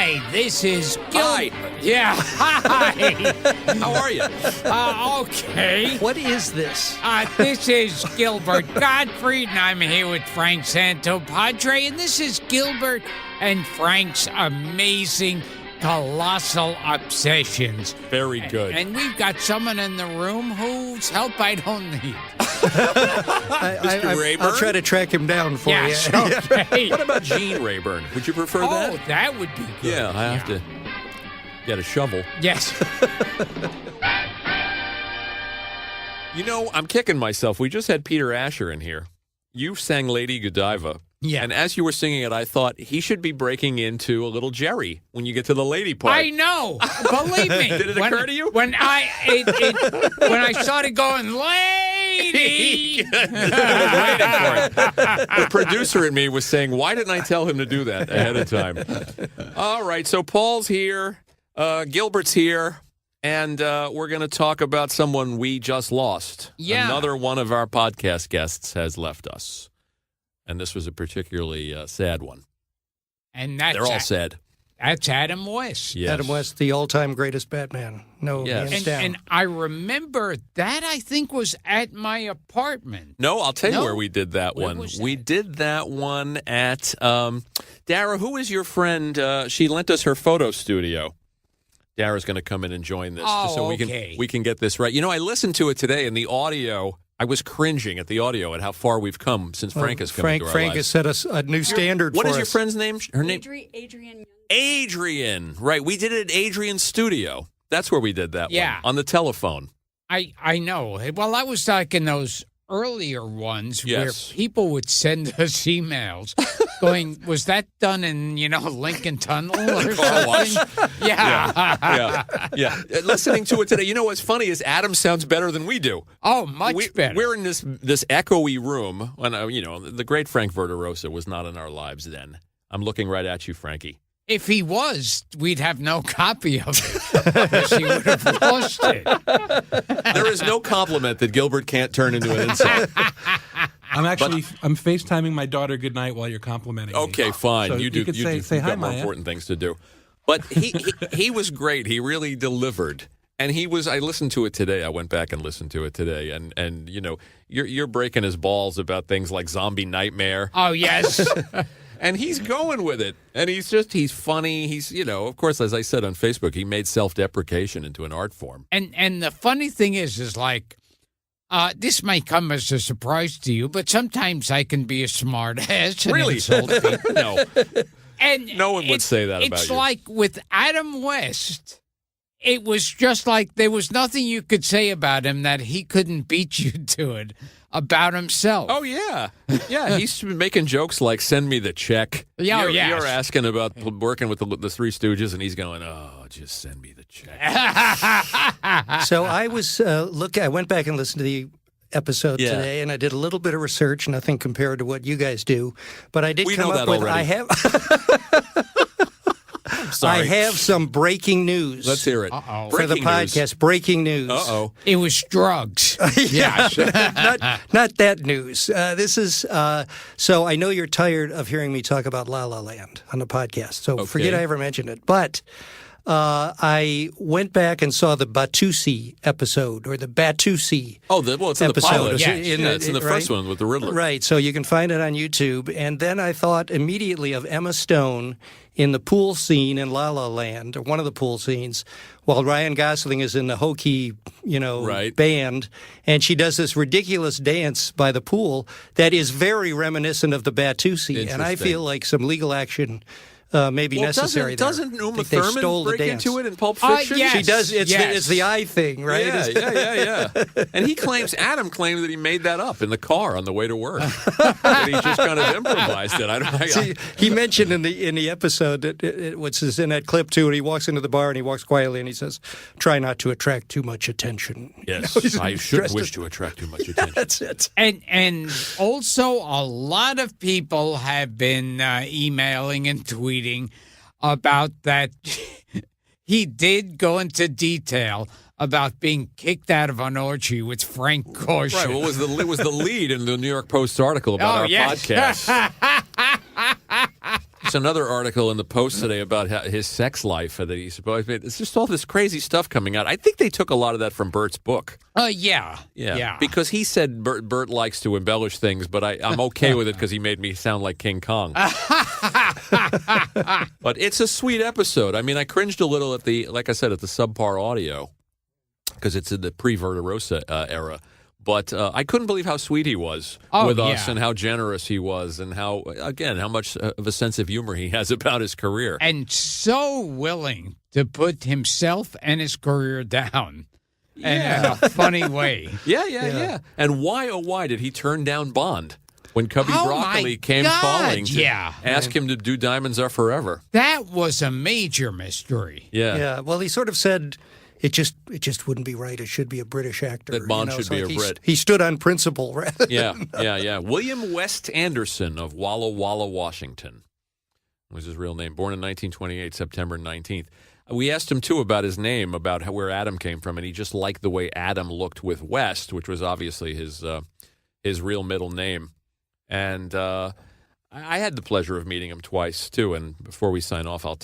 Hi, this is Hi. Yeah, hi. How are you? Okay. What is this? This is Gilbert Gottfried, and I'm here with Frank Santopadre, and this is Gilbert and Frank's amazing colossal obsessions. Very good. And we've got someone in the room whose help I don't need. Mr. Rayburn? I'll try to track him down for Yes, you. okay. What about Gene Rayburn? Would you prefer Oh, that? that would be good. Yeah, I have to get a shovel. Yes. You know, I'm kicking myself. We just had Peter Asher in here. You sang Lady Godiva. Yeah. And as you were singing it, I thought he should be breaking into a little Jerry when you get to the lady part. I know. Believe me. Did it occur to you? When I started going, lady. The producer in me was saying, why didn't I tell him to do that ahead of time? All right, so Paul's here, Gilbert's here, and we're going to talk about someone we just lost. Yeah. Another one of our podcast guests has left us, and this was a particularly sad one. And that's They're all sad. That's Adam West. Yes. Adam West, the all-time greatest Batman. No Yes. hands down. And I remember that, I think, was at my apartment. No, I'll tell you No? where we did that Where one. was We that? did that one at Dara. Who is your friend? She lent us her photo studio. Dara's going to come in and join this, just so okay. we can get this right. You know, I listened to it today, and the audio. I was cringing at the audio at how far we've come since Frank has come into our Frank has lives. set us a new standard What for is your us. friend's name? Her name? Adrian. Adrian. Right. We did it at Adrian's studio. That's where we did that Yeah. one, on the telephone. I know. Well, I was like in those earlier ones Yes. where people would send us emails going, was that done in, Lincoln Tunnel or Car wash. something? Yeah. Yeah. Listening to it today, you know what's funny is Adam sounds better than we do. Oh, much better. We're in this echoey room. When the great Frank Verderosa was not in our lives then. I'm looking right at you, Frankie. If he was, we'd have no copy of it because he would have lost it. There is no compliment that Gilbert can't turn into an insult. I'm FaceTiming my daughter goodnight while you're complimenting me. Okay, fine. So you do. could You say, do. say You've hi, got more Maya. important things to do. But he was great. He really delivered. And he was. I listened to it today. I went back and listened to it today. And you're breaking his balls about things like Zombie Nightmare. Oh, yes. And he's going with it. And he's funny. He's, of course, as I said on Facebook, he made self-deprecation into an art form. And the funny thing is like, this may come as a surprise to you, but sometimes I can be a smart ass and Really? insult people. No. And No one would say that about It's you. like with Adam West, it was just like there was nothing you could say about him that he couldn't beat you to it about himself. Oh, yeah. Yeah, he's making jokes like, send me the check. Yeah, you're, yes. you're asking about working with the Three Stooges, and he's going, oh, just send me the check. So I was I went back and listened to the episode Yeah. today, and I did a little bit of research, nothing compared to what you guys do. But I did We come know up that with already. Sorry. I have some breaking news. Let's hear it. Uh-oh. for the Breaking news. podcast. Breaking news. Uh-oh. It was drugs. Yes. not that news. This is so I know you're tired of hearing me talk about La La Land on the podcast. So Okay. forget I ever mentioned it. But I went back and saw the Batusi episode or the Batusi. Oh, it's in the episode. pilot. Yes. It's in the first one with the Riddler. Right. So you can find it on YouTube. And then I thought immediately of Emma Stone in the pool scene in La La Land, or one of the pool scenes, while Ryan Gosling is in the hokey, Right. band, and she does this ridiculous dance by the pool that is very reminiscent of the Batusi. And I Interesting. feel like some legal action may be necessary there. Doesn't Uma Think they stole Thurman the break dance. into it in Pulp Fiction? yes. She does. It's Yes. the eye thing, right? Yeah. And Adam claimed that he made that up in the car on the way to work. That he just kind of improvised it. See, he mentioned in the episode that which is in that clip too, and he walks into the bar and he walks quietly and he says, "Try not to attract too much attention." Yes, he's I shouldn't dressed wish as- to attract too much attention. That's it. And also a lot of people have been emailing and tweeting about that. He did go into detail about being kicked out of an orgy with Frank Gorshin. Right. Well, it was the lead in the New York Post article about our yes. podcast. There's another article in the Post today about his sex life that he's supposed. It's just all this crazy stuff coming out. I think they took a lot of that from Bert's book. Yeah. Because he said Bert likes to embellish things, but I'm okay with it because he made me sound like King Kong. But it's a sweet episode. I mean, I cringed a little at the subpar audio because it's in the pre-Verderosa era. But I couldn't believe how sweet he was with us and how generous he was and how much of a sense of humor he has about his career. And so willing to put himself and his career down in a funny way. Yeah. And why, oh, why did he turn down Bond when Cubby Broccoli came calling to ask him to do Diamonds Are Forever? That was a major mystery. Yeah. Well, he sort of said... It just wouldn't be right. It should be a British actor. That Bond should be a Brit. He stood on principle, right? Yeah. William West Anderson of Walla Walla, Washington was his real name. Born in 1928, September 19th. We asked him, too, about his name, about where Adam came from, and he just liked the way Adam looked with West, which was obviously his real middle name. And I had the pleasure of meeting him twice, too, and before we sign off, I'll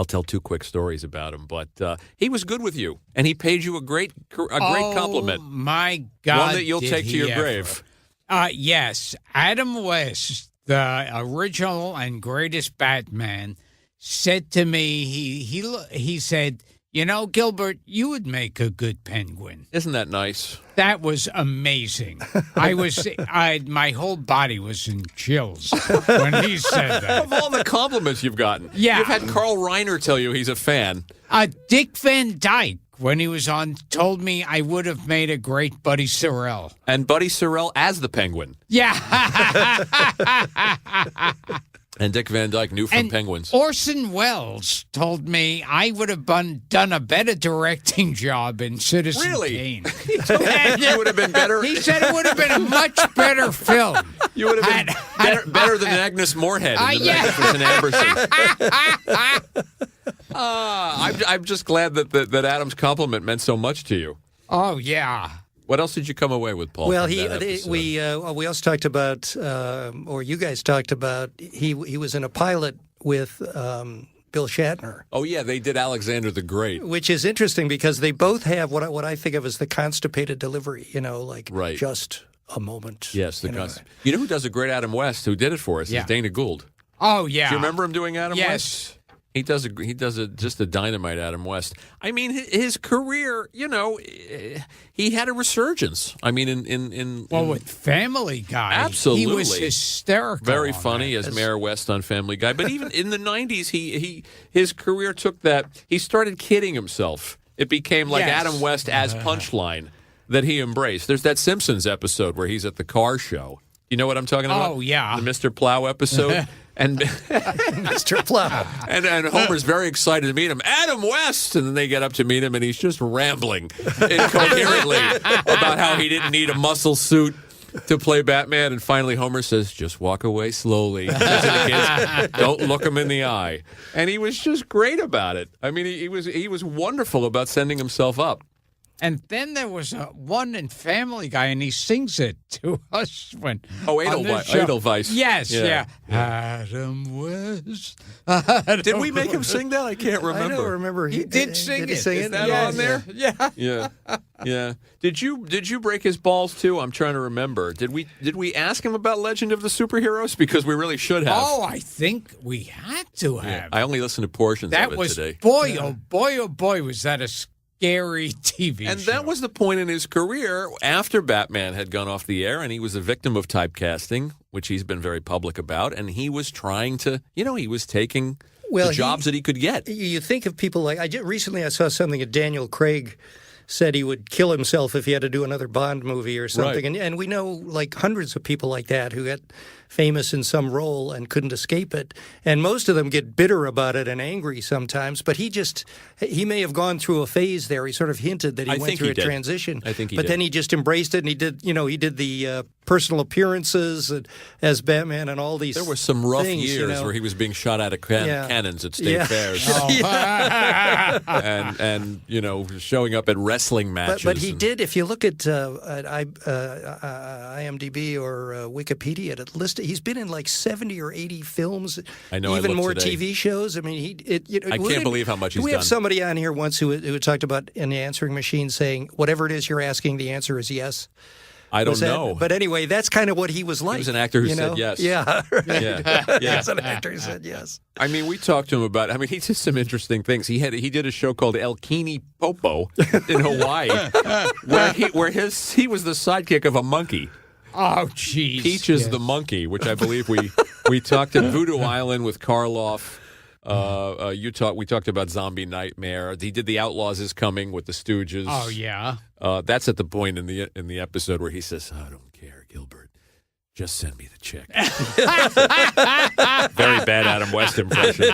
tell two quick stories about him, but he was good with you, and he paid you a great compliment. Oh, my God. One that you'll take to your grave. Yes. Adam West, the original and greatest Batman, said to me, he said, you know, Gilbert, you would make a good Penguin. Isn't that nice? That was amazing. My whole body was in chills when he said that. Of all the compliments you've gotten. Yeah. You've had Carl Reiner tell you he's a fan. Dick Van Dyke, when he was on, told me I would have made a great Buddy Sorrell. And Buddy Sorrell as the Penguin. Yeah. And Dick Van Dyke knew from Penguins. Orson Welles told me I would have done a better directing job in Citizen Kane. You would have been better. He said it would have been a much better film. You would have been better than Agnes Moorehead in The Magnificent Amberson. I'm just glad that Adam's compliment meant so much to you. Oh, yeah. What else did you come away with, Paul? Well, we also talked about, or you guys talked about, he was in a pilot with Bill Shatner. Oh, yeah, they did Alexander the Great. Which is interesting because they both have what I think of as the constipated delivery, just a moment. Yes, you know who does a great Adam West, who did it for us, is Dana Gould. Oh, yeah. Do you remember him doing Adam West? Yes. He does just a dynamite Adam West. I mean, his career, he had a resurgence. I mean, with Family Guy, absolutely, he was hysterical. Very funny as Mayor West on Family Guy. But even in the '90s, his career took that. He started kidding himself. It became like Adam West as Punchline that he embraced. There's that Simpsons episode where he's at the car show. You know what I'm talking about? Oh, yeah. The Mr. Plow episode. And Mr. Plow. And Homer's very excited to meet him. Adam West! And then they get up to meet him, and he's just rambling incoherently about how he didn't need a muscle suit to play Batman. And finally, Homer says, just walk away slowly. Says to the kids, don't look him in the eye. And he was just great about it. I mean, he was wonderful about sending himself up. And then there was one in Family Guy, and he sings it to us when. Oh, Edelweiss. Yes, yeah. Adam West. Did we make him sing that? I can't remember. I don't remember. He did sing it. Is that on there? Yeah. Did you break his balls too? I'm trying to remember. Did we ask him about Legend of the Superheroes? Because we really should have. Oh, I think we had to have. Yeah. I only listened to portions of it today. Boy, oh boy, was that a scary TV and show. That was the point in his career after Batman had gone off the air, and he was a victim of typecasting, which he's been very public about, and he was trying to, he was taking the jobs that he could get. You think of people like, recently I saw something that Daniel Craig said he would kill himself if he had to do another Bond movie or something. Right. And we know like hundreds of people like that who got famous in some role and couldn't escape it. And most of them get bitter about it and angry sometimes. But he may have gone through a phase there. He sort of hinted that he went through a transition. I think he did. But then he just embraced it, and he did the personal apperances as Batman and all these. There were some rough things, years where he was being shot out of cannons at state fairs. Oh. and showing up at wrestling matches. But he did. If you look at IMDb or Wikipedia, it listed he's been in like 70 or 80 films. I know, I even looked more today. TV shows. I mean, I can't believe how much he's We have done. somebody on here once who talked about in the answering machine saying, "Whatever it is you're asking, the answer is yes." I don't Was that- know. But anyway, that's kind of what he was like. was an actor who you said know? yes. Yeah, right. Yeah. He was an actor who said yes. I mean, we talked to him about. I mean, he did some interesting things. He did a show called El Kini Popo in Hawaii, where he was the sidekick of a monkey. Oh, jeez. Peaches Yes. the monkey, which I believe we talked at Voodoo Island with Karloff. We talked about Zombie Nightmare. He did The Outlaws Is Coming with the Stooges. Oh, yeah. That's at the point in the episode where he says, "I don't care, Gilbert. Just send me the check." Very bad Adam West impression.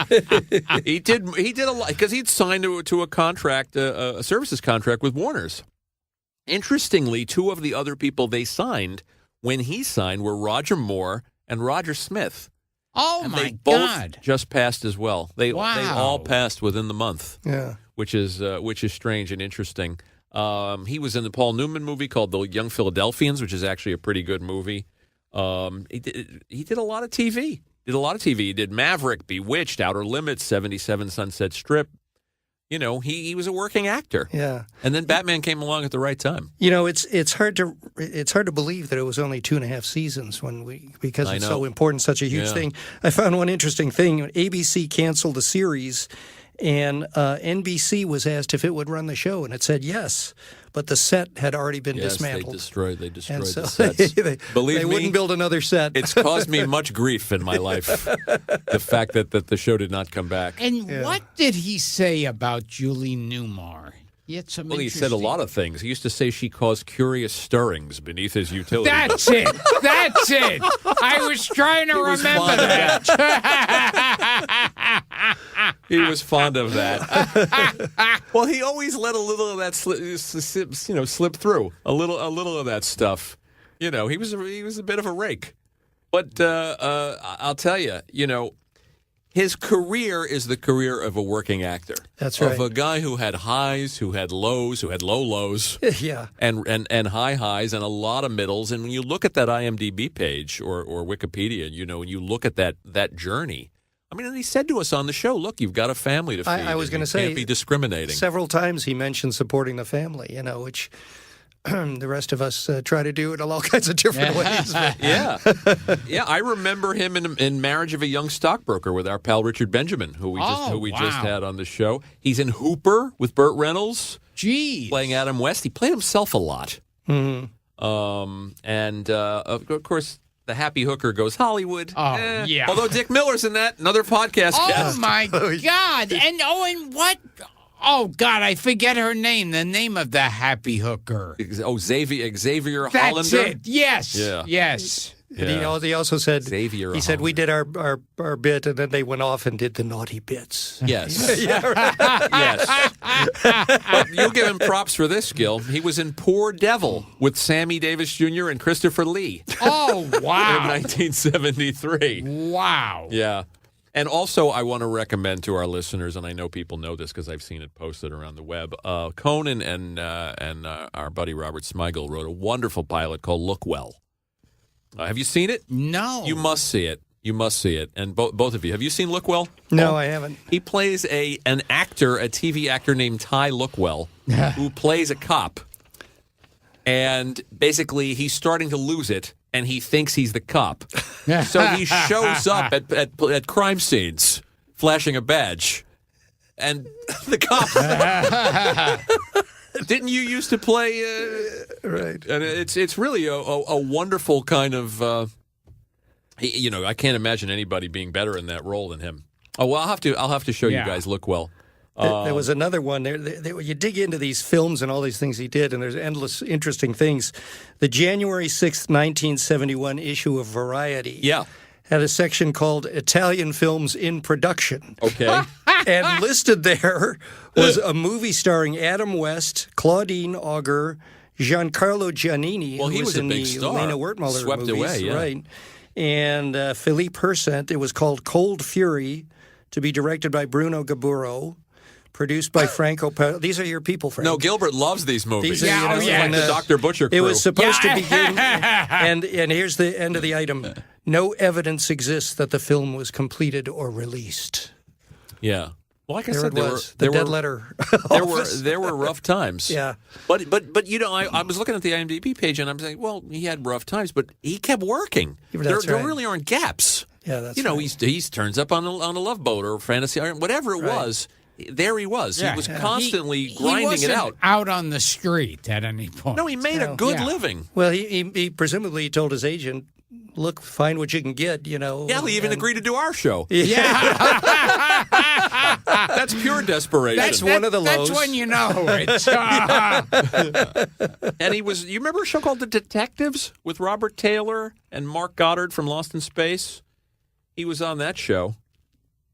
He did a lot because he'd signed to a contract, a services contract with Warner's. Interestingly, two of the other people they signed when he signed were Roger Moore and Roger Smith. Oh, And my they both God. just passed as well. They all Wow. passed within the month. Yeah. Which is strange and interesting. He was in the Paul Newman movie called The Young Philadelphians, which is actually a pretty good movie. He did a lot of TV. He did Maverick, Bewitched, Outer Limits, 77 Sunset Strip. You know, he was a working actor. Yeah. And then Batman came along at the right time. You know, it's hard to believe that it was only 2.5 seasons because I it's know. so important, such a huge Yeah. thing. I found one interesting thing. ABC canceled a series, and NBC was asked if it would run the show, and it said yes, but the set had already been Yes, dismantled. they destroyed and so the sets. Believe they me, wouldn't build another set. it's caused me much grief in my life, the fact that the show did not come back. And what did he say about Julie Newmar? He had some Well, he said a lot of things. He used to say she caused curious stirrings beneath his utility. That's it. That's it. I was trying to was remember fond of that. He was fond of that. Well, he always let a little of that slip through. A little of that stuff. You know, he was a bit of a rake. But I'll tell you, his career is the career of a working actor. That's right. Of a guy who had highs, who had lows, who had low lows. Yeah. And high highs and a lot of middles. And when you look at that IMDb page or Wikipedia, and you look at that journey. I mean, and he said to us on the show, "Look, you've got a family to feed. I was and going you to say, can't be discriminating." Several times he mentioned supporting the family, which the rest of us try to do in all kinds of different ways. But Yeah, I remember him in Marriage of a Young Stockbroker with our pal Richard Benjamin, who we just had on the show. He's in Hooper with Burt Reynolds, Jeez. playing Adam West. He played himself a lot. Mm-hmm. And of course, the happy hooker goes Hollywood. Oh, yeah. Although Dick Miller's in that, another podcast Oh, guest. my God. And what? Oh, God, I forget her name, the name of the happy hooker. Oh, Xavier That's Hollander. it. Yes. Yeah. Yes. And he also said, Xavier he said, we Hollander. did our bit, and then they went off and did the naughty bits. Yes. Yes. But you'll give him props for this, Gil. He was in Poor Devil with Sammy Davis Jr. and Christopher Lee Oh, in wow. 1973. Wow. Yeah. And also, I want to recommend to our listeners, and I know people know this because I've seen it posted around the web, Conan and our buddy Robert Smigel wrote a wonderful pilot called Look Well. Have you seen it? No. You must see it. You must see it. And both of you. Have you seen Look Well? No, I haven't. He plays a TV actor named Ty Lookwell, who plays a cop. And basically, he's starting to lose it, and he thinks he's the cop. So he shows up at crime scenes, flashing a badge. And the cop... Didn't you used to play... Right. And it's really a wonderful kind of... I can't imagine anybody being better in that role than him. Oh, well, I'll have to show you guys Look Well. There was another one. You dig into these films and all these things he did, and there's endless interesting things. The January 6th, 1971 issue of Variety had a section called Italian Films in Production. Okay. And listed there was a movie starring Adam West, Claudine Auger, Giancarlo Giannini, Well, who he was a in big the star. Lena Wertmuller Swept movies, away, yeah. right? And Philippe Hersent. It was called Cold Fury, to be directed by Bruno Gaburo, produced by Franco. These are your people, Frank. No, Gilbert loves these movies. These are, like the Dr. Butcher crew. It was supposed to begin, and here's the end of the item. No evidence exists that the film was completed or released. Yeah. Well, like I There said, it was. The dead letter. there were rough times. Yeah. But I was looking at the IMDb page and I'm saying, well, he had rough times, but he kept working. Yeah, there right. really aren't gaps. Yeah, that's right. He turns up on a Love Boat or Fantasy Island, whatever it was. There he was. Yeah. He was constantly he grinding wasn't it out. out on the street at any point. No, he made a good living. Well, he presumably told his agent, look, find what you can get, Yeah, he even agreed to do our show. Yeah. That's pure desperation. That's one of the lows. That's when you know it's. And you remember a show called The Detectives with Robert Taylor and Mark Goddard from Lost in Space? He was on that show.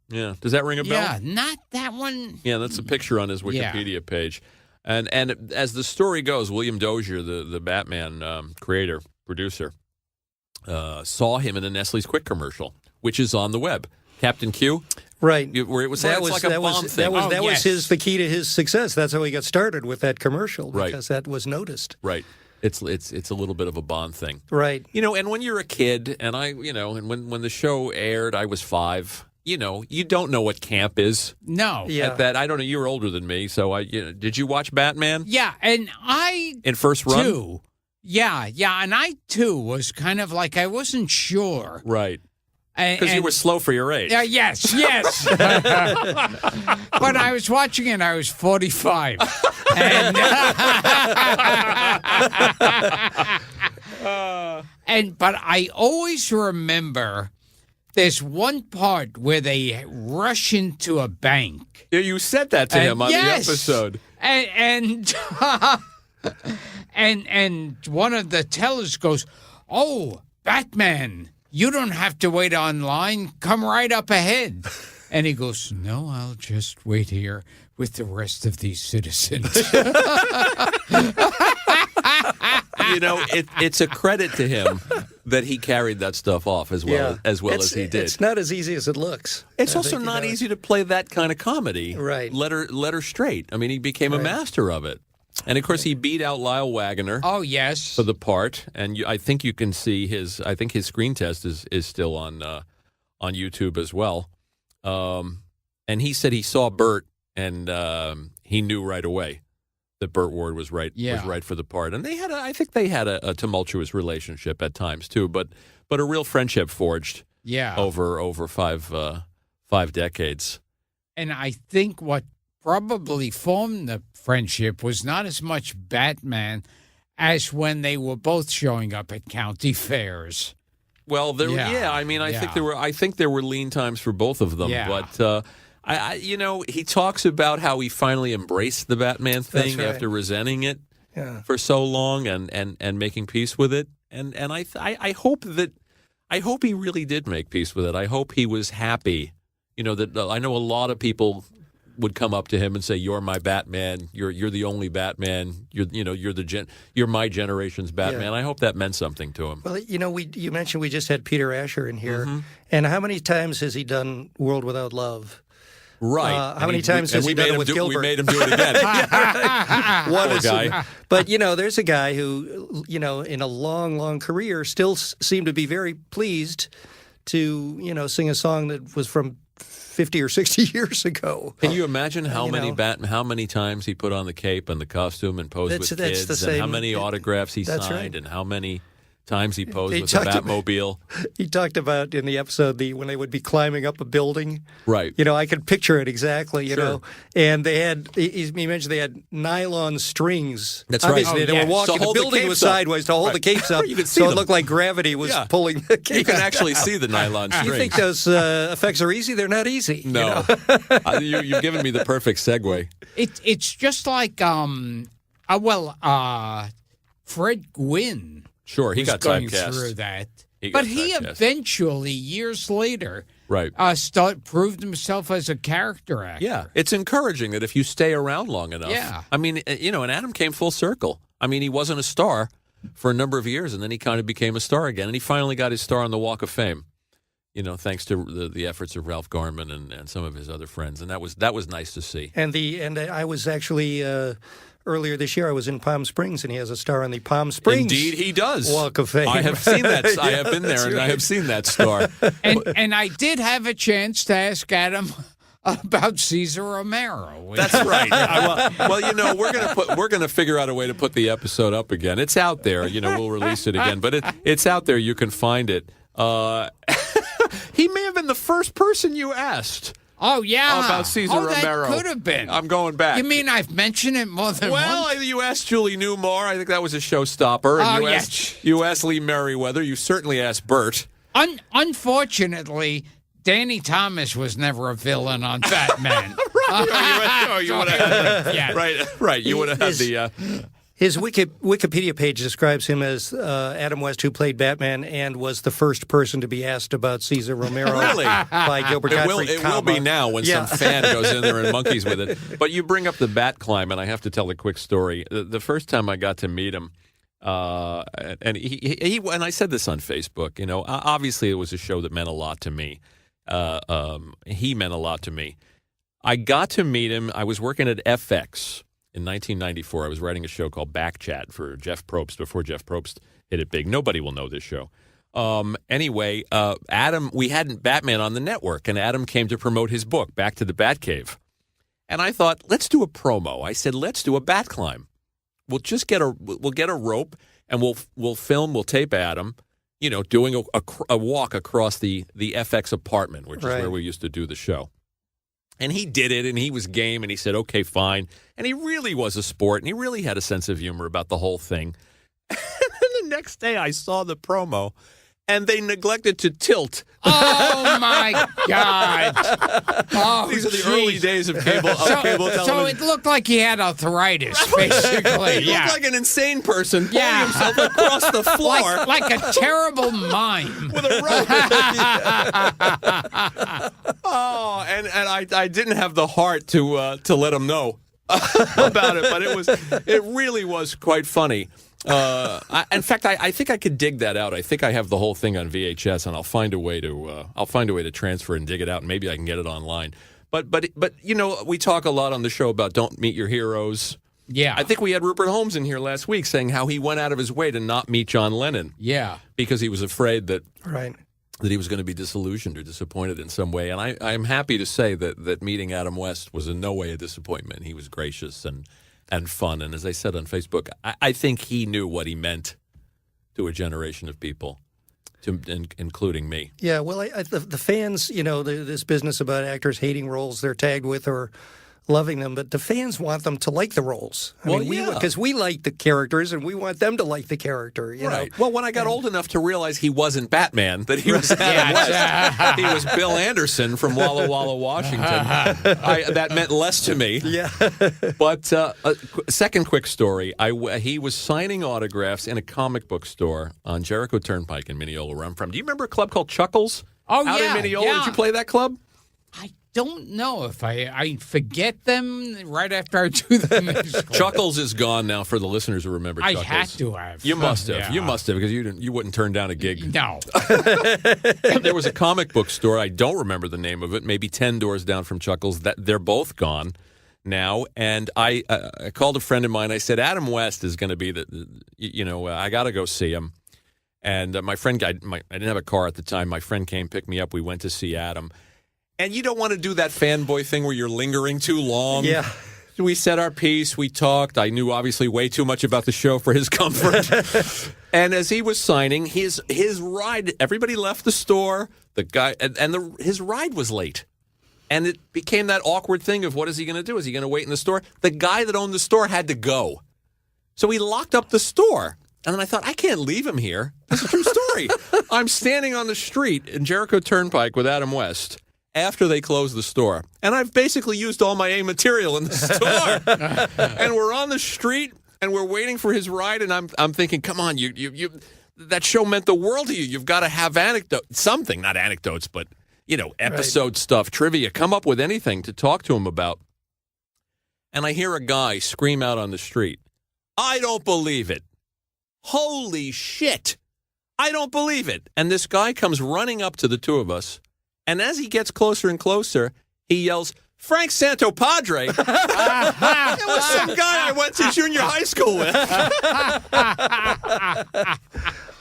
Yeah. Does that ring a bell? Yeah, not that one. Yeah, that's a picture on his Wikipedia page. And as the story goes, William Dozier, the Batman creator, producer, saw him in a Nestle's Quick commercial, which is on the web. Captain Q. Right. Where it was like a bomb thing. That yes. was the key to his success. That's how he got started with that commercial, because that was noticed. Right. It's a little bit of a Bond thing. Right. And when you're a kid, and and when the show aired, I was 5. You don't know what camp is. No. Yeah. At that, I don't know. You were older than me, so did you watch Batman? Yeah, and I In first run? too. Yeah, and I too was kind of like I wasn't sure. Right. Because you were slow for your age. Yes. But I was watching it, I was 45. But I always remember there's one part where they rush into a bank. Yeah, you said that to him on the episode. And one of the tellers goes, "Oh, Batman, you don't have to wait online. Come right up ahead." And he goes, "No, I'll just wait here with the rest of these citizens." It's a credit to him that he carried that stuff off as well as he did. It's not as easy as it looks. It's also not easy to play that kind of comedy. Right. Let her straight. I mean, he became a master of it. And, of course, he beat out Lyle Waggoner. Oh, yes. For the part. And I think you can see his screen test is still on YouTube as well. And he said he saw Burt, and he knew right away that Burt Ward was right for the part. And I think they had a tumultuous relationship at times too, but a real friendship forged over 5 decades. And I think what probably formed the friendship was not as much Batman as when they were both showing up at county fairs. Well, I think there were lean times for both of them, but he talks about how he finally embraced the Batman thing after resenting it for so long and making peace with it. And I hope he really did make peace with it. I hope he was happy. That I know a lot of people would come up to him and say, "You're my Batman. You're the only Batman. You're my generation's Batman." Yeah. I hope that meant something to him. Well, you mentioned we just had Peter Asher in here, and how many times has he done World Without Love? Right. How many times has he done it with Gilbert? We made him do it again. Poor guy. But, there's a guy who, in a long, long career still seemed to be very pleased to, sing a song that was from 50 or 60 years ago. Can you imagine how many times he put on the cape and the costume and posed with kids, and how many autographs he signed, and how many times he posed with the Batmobile? He talked about in the episode when they would be climbing up a building. Right. I could picture it exactly, Sure. And they had, he mentioned they had nylon strings. That's Obviously, right. they were walking, the building was sideways to hold the capes up, You could see so them. it looked like gravity was pulling the capes. You can actually see the nylon strings. You think those effects are easy? They're not easy. No. You've given me the perfect segue. It's just like, Fred Gwynn. Sure, he was got going typecast. through that. He eventually, years later, right, proved himself as a character actor. Yeah, it's encouraging that if you stay around long enough. Yeah. I mean, and Adam came full circle. I mean, he wasn't a star for a number of years, and then he kind of became a star again, and he finally got his star on the Walk of Fame. thanks to the efforts of Ralph Garman and some of his other friends, and that was nice to see. And I was actually earlier this year. I was in Palm Springs, and he has a star on the Palm Springs. Indeed, he does. Walk of Fame. I have seen that. I Yeah, have been there, that's and I right. have seen that star. And I did have a chance to ask Adam about Cesar Romero. That's right. Well, we're gonna figure out a way to put the episode up again. It's out there. We'll release it again, but it's out there. You can find it. He may have been the first person you asked. Oh, yeah. About Cesar Romero. That could have been. I'm going back. You mean I've mentioned it more than once? You asked Julie Newmar. I think that was a showstopper. And you asked Lee Merriweather. You certainly asked Bert. Unfortunately, Danny Thomas was never a villain on Batman. You would have Yeah. Right. You would have had the... His Wikipedia page describes him as Adam West, who played Batman and was the first person to be asked about Cesar Romero Really? by Gilbert Gottfried. It will be now when Yeah. some fan goes in there and monkeys with it. But you bring up the Bat Climb, and I have to tell a quick story. The first time I got to meet him, and he and I said this on Facebook, obviously it was a show that meant a lot to me. He meant a lot to me. I got to meet him. I was working at FX. In 1994, I was writing a show called Backchat for Jeff Probst before Jeff Probst hit it big. Nobody will know this show. Anyway, Adam, we had Batman on the network, and Adam came to promote his book, Back to the Batcave. And I thought, let's do a promo. I said, let's do a bat climb. We'll just get a rope, and we'll film, we'll tape Adam, doing a walk across the FX apartment, which is where we used to do the show. And he did it, and he was game, and he said, okay, fine. And he really was a sport, and he really had a sense of humor about the whole thing. And then the next day I saw the promo, and they neglected to tilt. Oh, my God. Oh, These are the geez. early days of cable television. So it looked like he had arthritis, basically. He Yeah. looked like an insane person pulling Yeah. himself across the floor. Like a terrible mime. With a rope. Oh, and I didn't have the heart to let him know about it, but it really was quite funny. In fact, I think I could dig that out. I think I have the whole thing on VHS, and I'll find a way to transfer and dig it out, and maybe I can get it online. But we talk a lot on the show about don't meet your heroes. Yeah. I think we had Rupert Holmes in here last week saying how he went out of his way to not meet John Lennon. Yeah. Because he was afraid that Right. that he was going to be disillusioned or disappointed in some way. And I'm happy to say that meeting Adam West was in no way a disappointment. He was gracious and fun. And as I said on Facebook, I think he knew what he meant to a generation of people, including me. Yeah, well, the fans, this business about actors hating roles they're tagged with or loving them, but the fans want them to like the roles. Because we like the characters, and we want them to like the character. You know? Well, when I got old enough to realize he wasn't Batman, that he was Adam West, he was Bill Anderson from Walla Walla, Washington. That meant less to me. Yeah. But second quick story: he was signing autographs in a comic book store on Jericho Turnpike in Mineola, where I'm from. Do you remember a club called Chuckles? Oh, out yeah, in Mineola. yeah. Did you play that club? I don't know if I forget them right after I do them. in school. Chuckles is gone now. For the listeners who remember, I Chuckles. had to have. You must have. Yeah. You must have, because you wouldn't turn down a gig. No. There was a comic book store. I don't remember the name of it. Maybe 10 doors down from Chuckles. They're both gone now. And I called a friend of mine. I said, Adam West is going to be I got to go see him. And my friend, I didn't have a car at the time. My friend came, picked me up. We went to see Adam. And you don't want to do that fanboy thing where you're lingering too long. Yeah. We said our piece. We talked. I knew obviously way too much about the show for his comfort. And as he was signing, his ride, everybody left the store. The guy his ride was late. And it became that awkward thing of what is he going to do? Is he going to wait in the store? The guy that owned the store had to go. So he locked up the store. And then I thought, I can't leave him here. That's a true story. I'm standing on the street in Jericho Turnpike with Adam West after they closed the store. And I've basically used all my A material in the store. And we're on the street, and we're waiting for his ride, and I'm thinking, come on, you that show meant the world to you. You've got to have something, not anecdotes, but, episode stuff, trivia. Come up with anything to talk to him about. And I hear a guy scream out on the street, I don't believe it. Holy shit. I don't believe it. And this guy comes running up to the two of us, and as he gets closer and closer, he yells, Frank Santopadre. It was some guy I went to junior high school with.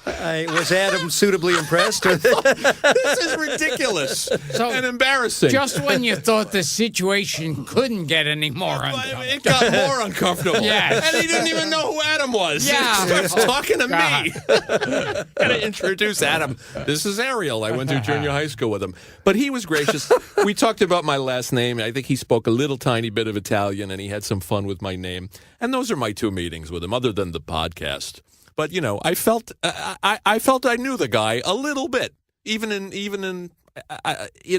Was Adam suitably impressed? This is ridiculous and embarrassing. Just when you thought the situation couldn't get any more uncomfortable. It got more uncomfortable. Yes. And he didn't even know who Adam was. Yeah. He starts talking to God. me. Gotta introduce Adam. This is Ariel. I went to junior high school with him. But he was gracious. We talked about my last name. I think he spoke a little tiny bit of Italian, and he had some fun with my name. And those are my 2 meetings with him, other than the podcast. But I felt I knew the guy a little bit, even in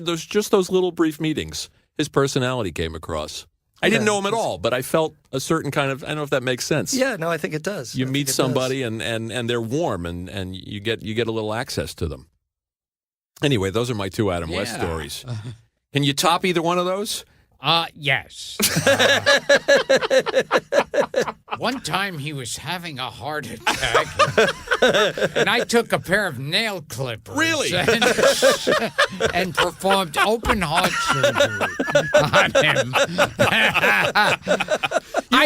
those little brief meetings. His personality came across. I didn't know him at all, but I felt a certain kind of. I don't know if that makes sense. Yeah, no, I think it does. You meet somebody and they're warm and you get a little access to them. Anyway, those are my 2 Adam West stories. Can you top either one of those? Yes. One time he was having a heart attack, and I took a pair of nail clippers. Really? And performed open heart surgery on him.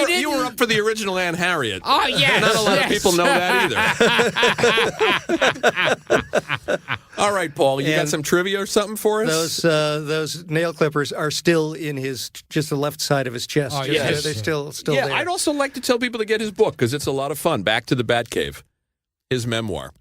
You were up for the original Anne Harriet. Oh, yes. Not a lot of people know that either. All right, Paul, you got some trivia or something for us? Those nail clippers are still in just the left side of his chest. Oh, yes. They're still Yeah, there. I'd also like to tell people to get his book because it's a lot of fun. Back to the Batcave, his memoir,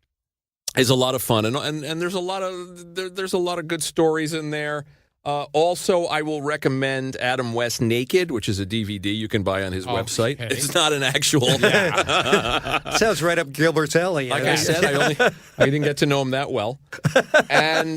is a lot of fun, and there's a lot of good stories in there. Also, I will recommend Adam West Naked, which is a DVD you can buy on his website. It's not an actual. Sounds right up Gilbert's alley. Like I said, I didn't get to know him that well. And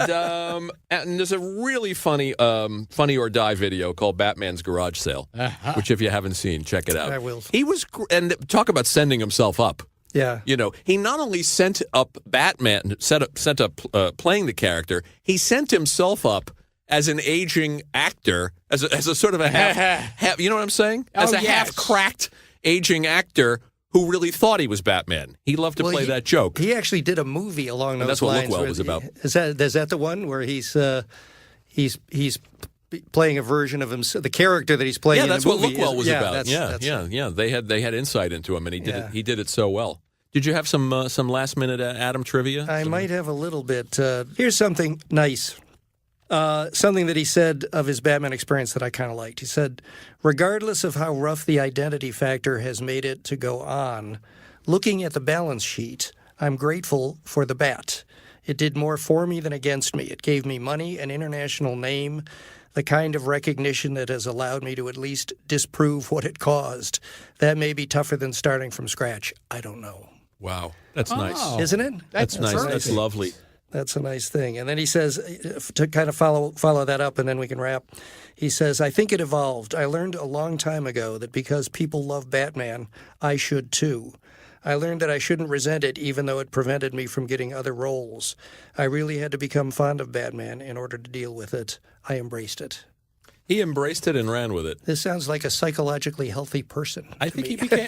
there's a really funny or Die video called Batman's Garage Sale, which if you haven't seen, check it out. I will. He was, and talk about sending himself up. Yeah. He not only sent up Batman, sent up playing the character, he sent himself up as an aging actor, as a sort of a half, you know what I'm saying? As a half-cracked aging actor who really thought he was Batman. He loved to play that joke. He actually did a movie along those that's what lines. Look Well was about. Is that the one where he's playing a version of himself, the character that he's playing? Yeah, in that's the what movie. Look Well was about. That's Yeah. They had insight into him, and he did it so well. Did you have some last minute Adam trivia? I might have a little bit. Here's something nice. Something that he said of his Batman experience that I kind of liked. He said, regardless of how rough the identity factor has made it to go on, looking at the balance sheet, I'm grateful for the bat. It did more for me than against me. It gave me money, an international name, the kind of recognition that has allowed me to at least disprove what it caused. That may be tougher than starting from scratch. I don't know. Wow, that's nice. Isn't it? That's nice. perfect. That's lovely. That's a nice thing. And then he says, to kind of follow that up, and then we can wrap, he says, I think it evolved. I learned a long time ago that because people love Batman, I should too. I learned that I shouldn't resent it even though it prevented me from getting other roles. I really had to become fond of Batman in order to deal with it. I embraced it. He embraced it and ran with it. This sounds like a psychologically healthy person. I think he became.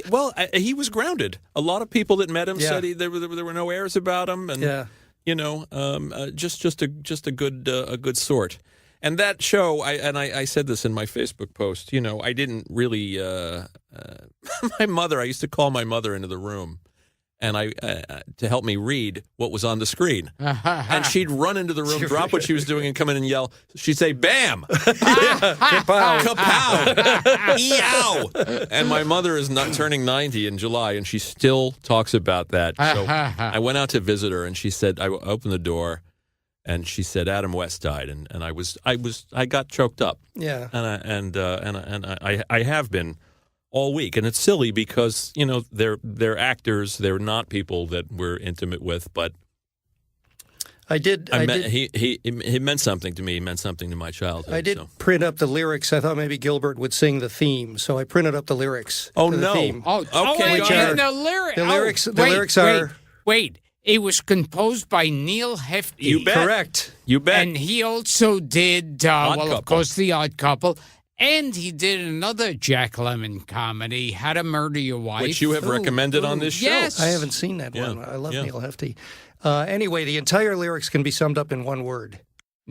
Well, he was grounded. A lot of people that met him said there were no airs about him, and just a good sort. And that show, I said this in my Facebook post. I didn't really. My mother, I used to call my mother into the room, and to help me read what was on the screen. And she'd run into the room, drop what she was doing, and come in and yell. She'd say, "Bam! Kapow! Kapow! Eow!" And my mother is not turning 90 in July, and she still talks about that. So I went out to visit her, and she said, I opened the door, and she said, Adam West died, and I got choked up. Yeah. And I have been all week, and it's silly because they're actors, they're not people that we're intimate with, but he meant something to me. He meant something to my childhood. I did print up the lyrics. I thought maybe Gilbert would sing the theme, so I printed up the lyrics. Oh to the no! theme. Okay. The lyrics are. Wait. It was composed by Neil Hefti. You bet. Correct. You bet. And he also did, Odd of Couple. course, The Odd Couple. And he did another Jack Lemmon comedy, How to Murder Your Wife. Which you have recommended on this show. Yes. I haven't seen that Yeah, one. I love yeah. Neil Hefti. Anyway, the entire lyrics can be summed up in one word.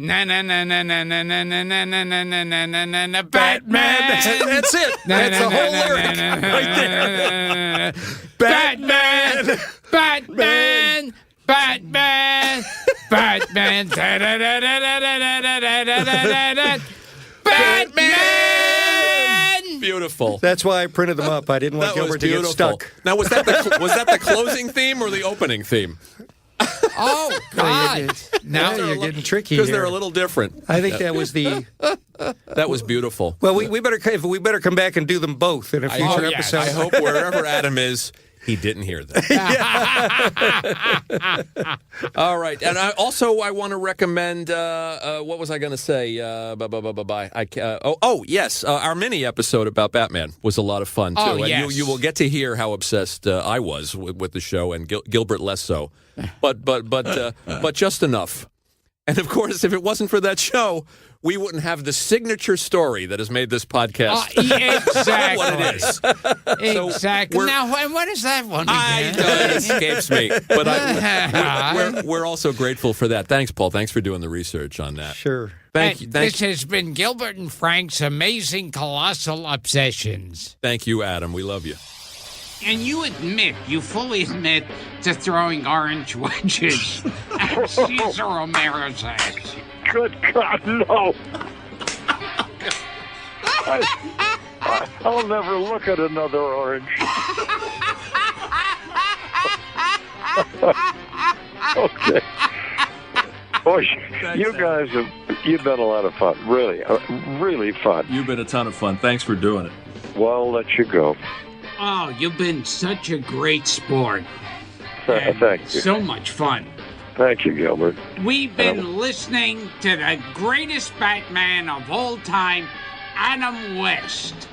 Na na na na na na na na na na na na na na na na Batman. Batman. That's it. That's the whole lyric right there. Batman. Batman. Batman. Batman. Batman. Beautiful. That's why I printed them up. I didn't want That was Gilbert to get beautiful. stuck. Now, was that the closing theme or the opening theme? Oh God! Now Now you're getting tricky Because here. they're a little different. I think that was the. That was beautiful. Well, we better come back and do them both in a future yes. episode. I hope wherever Adam is, he didn't hear that. All right, and I want to recommend. What was I going to say? Yes, our mini episode about Batman was a lot of fun too. Oh, And yes. you will get to hear how obsessed I was with the show, and Gilbert less so, but just enough. And of course, if it wasn't for that show, we wouldn't have the signature story that has made this podcast Exactly. what it is. Exactly. Now, what is that one again? It escapes me, but we're also grateful for that. Thanks, Paul. Thanks for doing the research on that. Sure. Thank you. This has been Gilbert and Frank's Amazing Colossal Obsessions. Thank you, Adam. We love you. And you fully admit to throwing orange wedges at Cesar Romero's ass. Good God, no. I'll never look at another orange. Okay. Boy, you guys you've been a lot of fun. Really, really fun. You've been a ton of fun. Thanks for doing it. Well, I'll let you go. Oh, you've been such a great sport. Thank you. So much fun. Thank you, Gilbert. We've been listening to the greatest Batman of all time, Adam West.